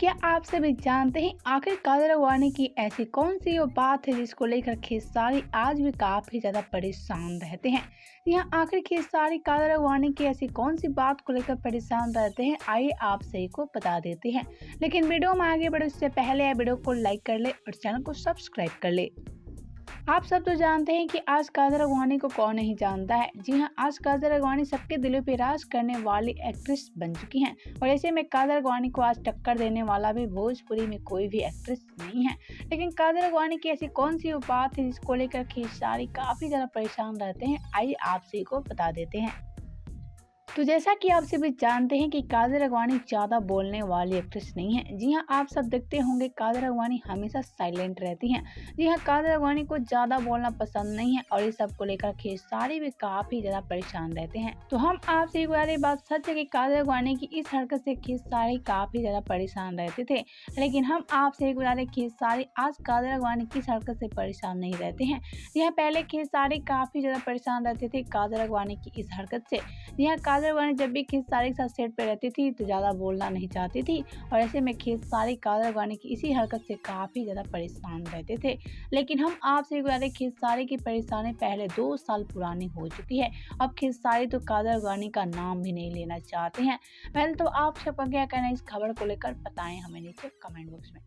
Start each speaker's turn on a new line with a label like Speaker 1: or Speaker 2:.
Speaker 1: क्या आप सभी जानते हैं आखिर काजल राघवानी की ऐसी कौन सी वो बात है जिसको लेकर खेसारी आज भी काफी ज्यादा परेशान रहते हैं। यहाँ आखिर खेसारी काजल राघवानी की ऐसी कौन सी बात को लेकर परेशान रहते हैं, आइए आप सही को बता देते हैं। लेकिन वीडियो में आगे बढ़े उससे पहले वीडियो को लाइक कर ले और चैनल को सब्सक्राइब कर ले। आप सब तो जानते हैं कि आज काजल राघवानी को कौन नहीं जानता है। जी हाँ, आज काजल राघवानी सबके दिलों पे राज करने वाली एक्ट्रेस बन चुकी हैं और ऐसे में काजल राघवानी को आज टक्कर देने वाला भी भोजपुरी में कोई भी एक्ट्रेस नहीं है। लेकिन काजल राघवानी की ऐसी कौन सी बात है जिसको लेकर खेसारी काफी ज्यादा परेशान रहते हैं, आइए आप सभी को बता देते हैं। तो जैसा कि आप सभी जानते हैं कि काजल राघवानी ज़्यादा बोलने वाली एक्ट्रेस नहीं है। जी हाँ, आप सब देखते होंगे काजल राघवानी हमेशा साइलेंट रहती हैं। जी हाँ, काजल राघवानी को ज़्यादा बोलना पसंद नहीं है और इस सब को लेकर खेसारी भी काफ़ी ज़्यादा परेशान रहते हैं। तो हम आपसे एक बार बात सच है कि काजल राघवानी की इस हरकत से खेसारी काफ़ी ज़्यादा परेशान रहते थे। लेकिन हम आपसे एक बार खेसारी आज काजल राघवानी की इस हरकत से परेशान नहीं रहते हैं। यह पहले खेसारी काफ़ी ज़्यादा परेशान रहते थे काजल राघवानी की इस हरकत से। यह काजल राघवानी जब भी खेसारी के साथ सेट पे रहती थी तो ज़्यादा बोलना नहीं चाहती थी और ऐसे में खेसारी काजल राघवानी की इसी हरकत से काफ़ी ज़्यादा परेशान रहते थे। लेकिन हम आपसे बता दें खेसारी की परेशानी पहले 2 साल पुरानी हो चुकी है। अब खेसारी तो काजल राघवानी का नाम भी नहीं लेना चाहते हैं। पहले तो आप सबका क्या कहना है इस खबर को लेकर बताएं हमें नीचे कमेंट बॉक्स में।